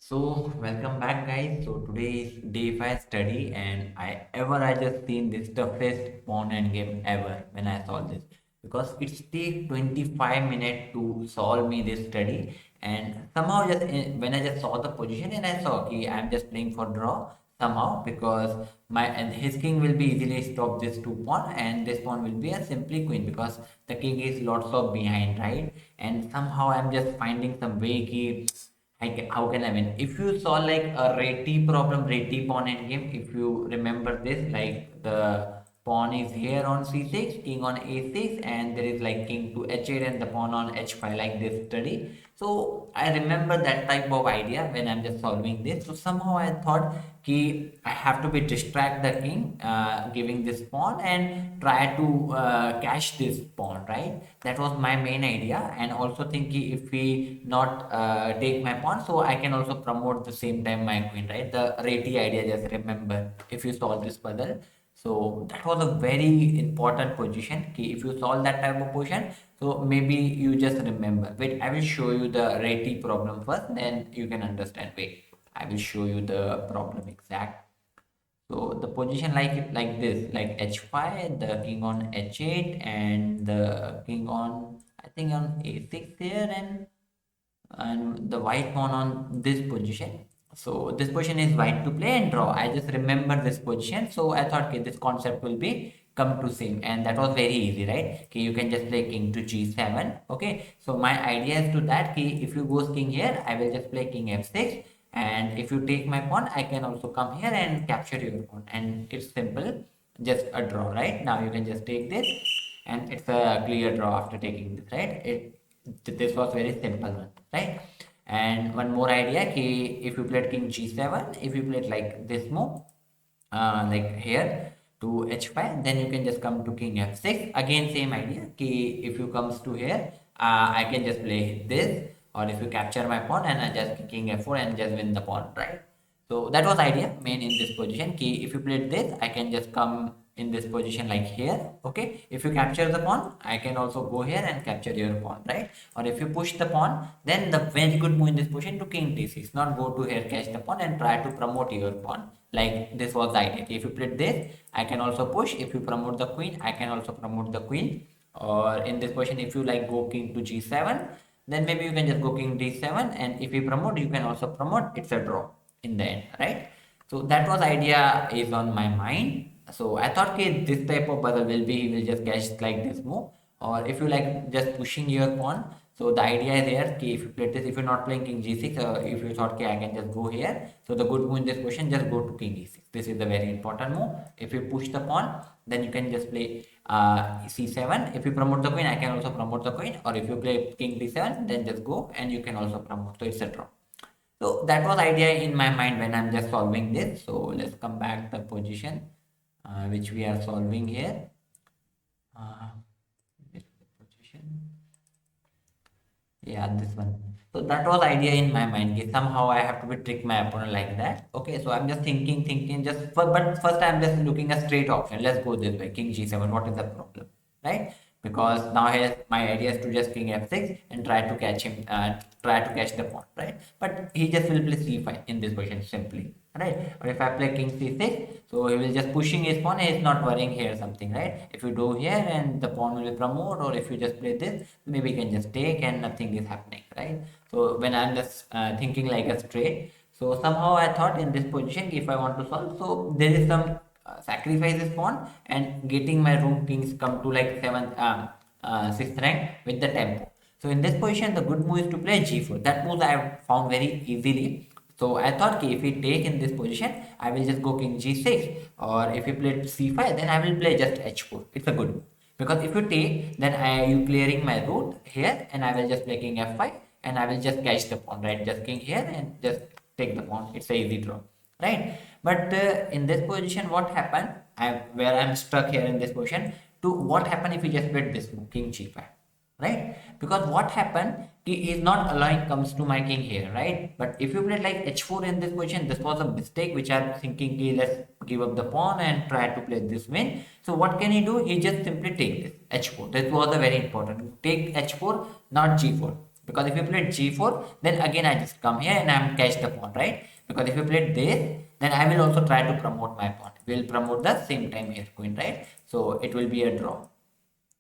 So welcome back guys. So today is day 5 study and I just seen this toughest pawn and game ever when I solved this because it's take 25 minutes to solve me this study and somehow just when I just saw the position and I saw okay I'm just playing for draw somehow because my and his king will be easily stop this two pawn and this pawn will be a simply queen because the king is lots of behind, right? And somehow I'm just finding some way ki how can I win? If you saw like a reti problem, reti pawn endgame, if you remember this, like the pawn is here on c6, king on a6, and there is like king to h8 and the pawn on h5, like this study. So I remember that type of idea when I'm just solving this. So somehow I thought कि I have to be distract the king, giving this pawn and try to catch this pawn, right? That was my main idea, and also thinking if we not take my pawn, so I can also promote the same time my queen, right? The reti idea, just remember if you solve this puzzle. So that was a very important position. Ki if you solve that type of position, so maybe you just remember. Wait, I will show you the reti problem first, then you can understand. Wait. I will show you the problem exact. So the position like this, like h5, the king on h8, and the king on I think on a6 here, and the white pawn on this position. So this position is white to play and draw. I just remember this position, so I thought okay, this concept will be come to same, and that was very easy, right? Okay, you can just play king to g7. Okay, so my idea is to that key. If you go king here, I will just play king f6, and if you take my pawn, I can also come here and capture your pawn, and it's simple, just a draw. Right now you can just take this, and it's a clear draw after taking this, right? This was very simple one, right? And one more idea ki if you played king g7, if you played like this move, like here to h5, then you can just come to king f6. Again same idea ki if you comes to here, I can just play this, or if you capture my pawn and I just king f4 and just win the pawn, right? So that was idea main in this position ki if you played this, I can just come in this position like here. Okay, if you capture the pawn, I can also go here and capture your pawn, right? Or if you push the pawn, then the very good move in this position to king d6, not go to here catch the pawn and try to promote your pawn. Like this was the idea. If you played this, I can also push. If you promote the queen, I can also promote the queen. Or in this position, if you like go king to g7, then maybe you can just go king d7, and if you promote, you can also promote. It's a draw in the end, right? So that was idea is on my mind. So I thought okay, this type of puzzle will be he will just catch like this move, or if you like just pushing your pawn. So the idea is here okay, if you play this, if you're not playing king g6, if you thought okay, I can just go here. So the good move in this position, just go to king e6. This is the very important move. If you push the pawn, then you can just play c7. If you promote the queen, I can also promote the queen, or if you play king d7, then just go and you can also promote. So it's a draw. So that was idea in my mind when I'm just solving this. So let's come back the position which we are solving here. Uh, this position, yeah, this one. So that was idea in my mind. Ki somehow I have to be trick my opponent like that. Okay, so I'm just thinking, but first I'm just looking a straight option. Let's go this way, king g7. What is the problem, right? Because now here my idea is to just king f6 and try to catch him, try to catch the pawn, right? But he just will play c5 in this position simply, right? Or if I play king c6, so he will just pushing his pawn. He is not worrying here something, right? If you do here and the pawn will promote, or if you just play this, maybe you can just take and nothing is happening, right? So when I'm just thinking like a straight, so somehow I thought in this position if I want to solve, so there is some sacrifice this pawn and getting my rook kings come to like 7th, 6th rank with the tempo. So in this position, the good move is to play g4. That move I have found very easily. So I thought okay, if we take in this position, I will just go king g6, or if you play c5, then I will play just h4. It's a good move. Because if you take, then you clearing my route here, and I will just play king f5, and I will just catch the pawn, right? Just king here and just take the pawn. It's a easy draw, right? But in this position, what happened? Where I'm stuck here in this position. To what happened if we just played this move, king g5, right? Because what happened? He is not allowing comes to my king here, right? But if you play like h4 in this position, this was a mistake which I'm thinking ki let's give up the pawn and try to play this win. So what can he do? He just simply take this h4. That was a very important. Take h4, not g4. because if you played g4, then again I just come here and I'm catch the pawn, right? Because if you played this, then I will also try to promote my pawn. We'll promote the same time here queen, right? So it will be a draw,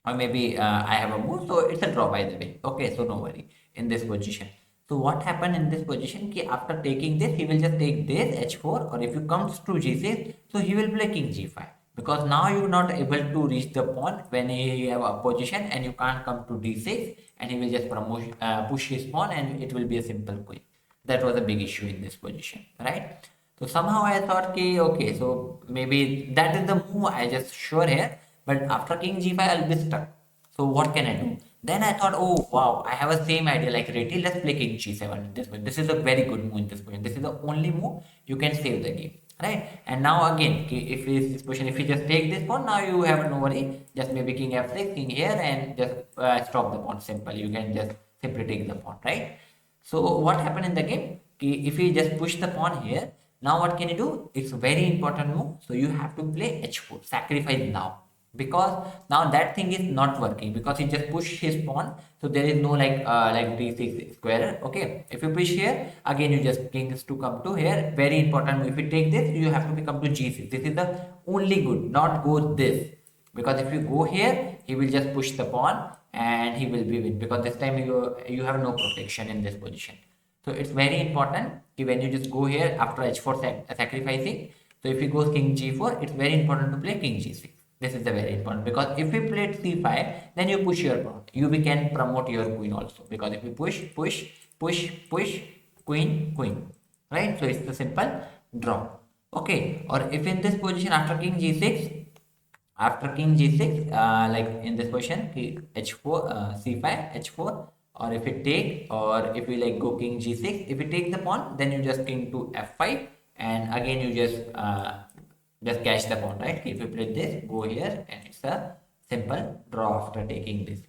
or maybe I have a move, so it's a draw by the way. Okay, so no worry in this position. So what happened in this position? Ki after taking this, he will just take this h4, or if you comes to g6, so he will play king g5, because now you're not able to reach the pawn when you have a position and you can't come to d6, and he will just push his pawn and it will be a simple queen. That was a big issue in this position, right? So somehow I thought, okay, so maybe that is the move I just sure here, but after king g5 I'll be stuck. So what can I do? Then I thought, oh wow, I have a same idea like Reti. Let's play king g7 in this way. This is a very good move in this position. This is the only move you can save the game, right? And now again, if this position, if you just take this pawn, now you have no worry. Just maybe king f6, king here, and just stop the pawn. Simple. You can just simply take the pawn, right? So what happened in the game? If you just push the pawn here, now what can you do? It's a very important move. So you have to play h4, sacrifice now, because now that thing is not working because he just pushed his pawn. So there is no like d6 square. Okay, if you push here again, you just kings to come to here. Very important move. If you take this, you have to become to g6. This is the only good. Not go this, because if you go here, he will just push the pawn and he will be win, because this time you have no protection in this position. So it's very important when you just go here after h4 sacrificing. So if you go king g4, it's very important to play king g6. This is the very important, because if you played c5, then you push your pawn. You can promote your queen also, because if you push, queen, right? So it's the simple draw. Okay, or if in this position after king g6, like in this position h4, c5, h4, or if you take, or if you like go king g6, if you take the pawn, then you just king to f5, and again you just catch the pawn, right? If you play this, go here, and it's a simple draw after taking this.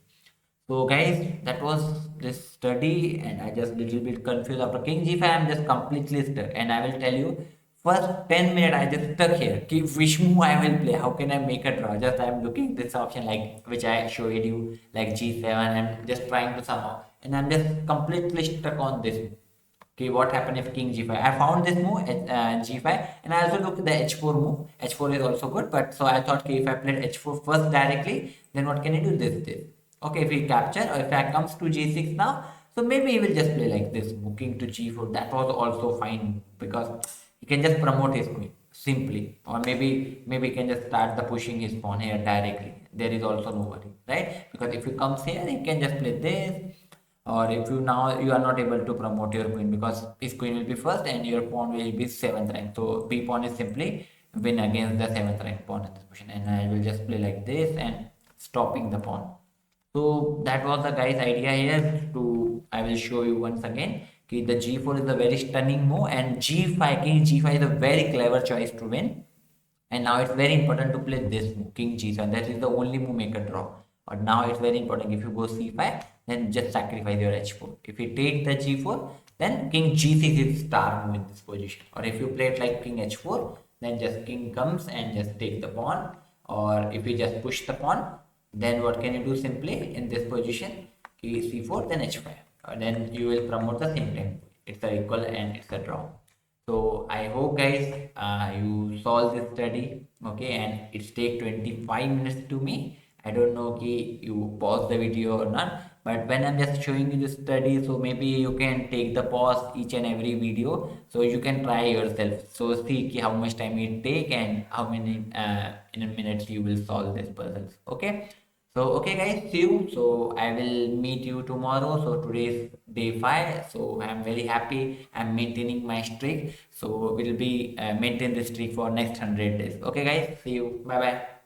So guys, that was this study, and I just little bit confused after king g5. I'm just completely stuck, and I will tell you, first 10 minutes I just stuck here. Which move I will play? How can I make a draw? Just I'm looking this option like which I showed you, like g7. I'm just trying to somehow, and I'm just completely stuck on this. Okay, what happened if king g5? I found this move g5, and I also looked at the h4 move. H4 is also good, but so I thought, okay, if I played h4 first directly, then what can I do? This. Okay, if he capture, or if I comes to g6 now, so maybe he will just play like this, king to g4. That was also fine, because he can just promote his queen simply, or maybe he can just start the pushing his pawn here directly. There is also no worry, right? Because if he comes here, he can just play this, or if you now you are not able to promote your queen, because his queen will be first and your pawn will be 7th rank. So b pawn is simply win against the 7th rank pawn in this position, and I will just play like this and stopping the pawn. So that was the guy's idea here. To I will show you once again. Okay, the g4 is a very stunning move, and g5, king g5 is a very clever choice to win. And now it's very important to play this move, king g7. That is the only move make a draw. But now it's very important. If you go c5, then just sacrifice your h4. If you take the g4, then king g6 is star move in this position. Or if you play it like king h4, then just king comes and just take the pawn. Or if you just push the pawn, then what can you do simply in this position? c4, then h5. Then you will promote the same time. It's a equal and it's a draw. So I hope guys you solve this study, okay, and it's take 25 minutes to me. I don't know if you pause the video or not, but when I'm just showing you the study, so maybe you can take the pause each and every video, so you can try yourself. So see how much time it take and how many in a minutes you will solve this puzzles. Okay. So okay guys, see you. So I will meet you tomorrow. So today is day 5. So I'm very happy. I'm maintaining my streak. So we'll be maintain this streak for next 100 days. Okay guys, see you. Bye bye.